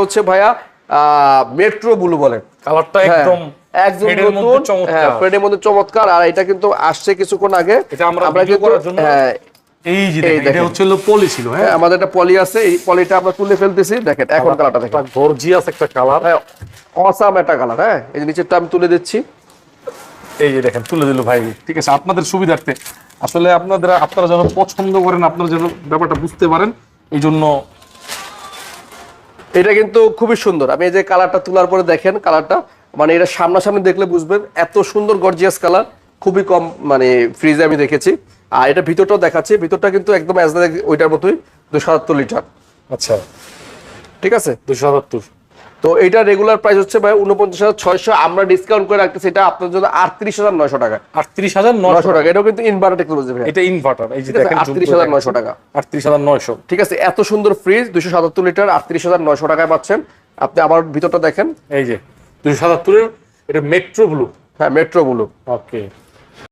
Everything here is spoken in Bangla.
হচ্ছে ভাইয়া মেট্রো ব্লু বলে কালারটা একদম একদম নতুন, হ্যাঁ ফ্রেডের মধ্যে চমৎকার। আর এটা কিন্তু আসছে কিছুক্ষণ আগে, এটা আমরা কিন্তু করার জন্য হ্যাঁ এই যে দেখেন এটা হচ্ছে পলি ছিল। হ্যাঁ আমাদের একটা পলি আছে, এই পলিটা আমরা তুলে ফেলতেছি। দেখেন এখন কালারটা দেখেন, গর্জিয়াস একটা কালার, হ্যাঁ অসাম একটা কালার। হ্যাঁ এই যে নিচেরটা আমি তুলে দিচ্ছি, এই যে দেখেন তুলে দিল ভাই। ঠিক আছে, আপনাদের সুবিধার্থে আসলে আপনারা যেন পছন্দ করেন, আপনারা যেন ব্যাপারটা বুঝতে পারেন, এই জন্য এটা কিন্তু খুবই সুন্দর। আমি এই যে কালারটা তোলার পরে দেখেন কালারটা, মানে এটা সামনাসামনি দেখলে বুঝবেন এত সুন্দর গর্জিয়াস কালার, খুবই কম মানে ফ্রিজে আমি দেখেছি। আর এটা ভিতরটাও দেখাচ্ছি, ভিতরটা কিন্তু একদম ওইটার মতোই 278 লিটার। আচ্ছা ঠিক আছে 277। তো এটা রেগুলার প্রাইস হচ্ছে ভাই 49,600, আমরা ডিসকাউন্ট করে রাখতেছি এটা আপনার জন্য 38,900 টাকা। 38,900 টাকা। এটাও কিন্তু ইনভার্টার টেকনোলজি ভাই, এটা ইনভার্টার। এই যে দেখেন 38,900 টাকা। 38,900। ঠিক আছে, এত সুন্দর ফ্রিজ 277 লিটার 38,900 টাকায় পাচ্ছেন আপনি। আবার ভিতরটা দেখেন, এই যে 277 এর এটা মেট্রো ব্লু। হ্যাঁ মেট্রো ব্লু। ওকে।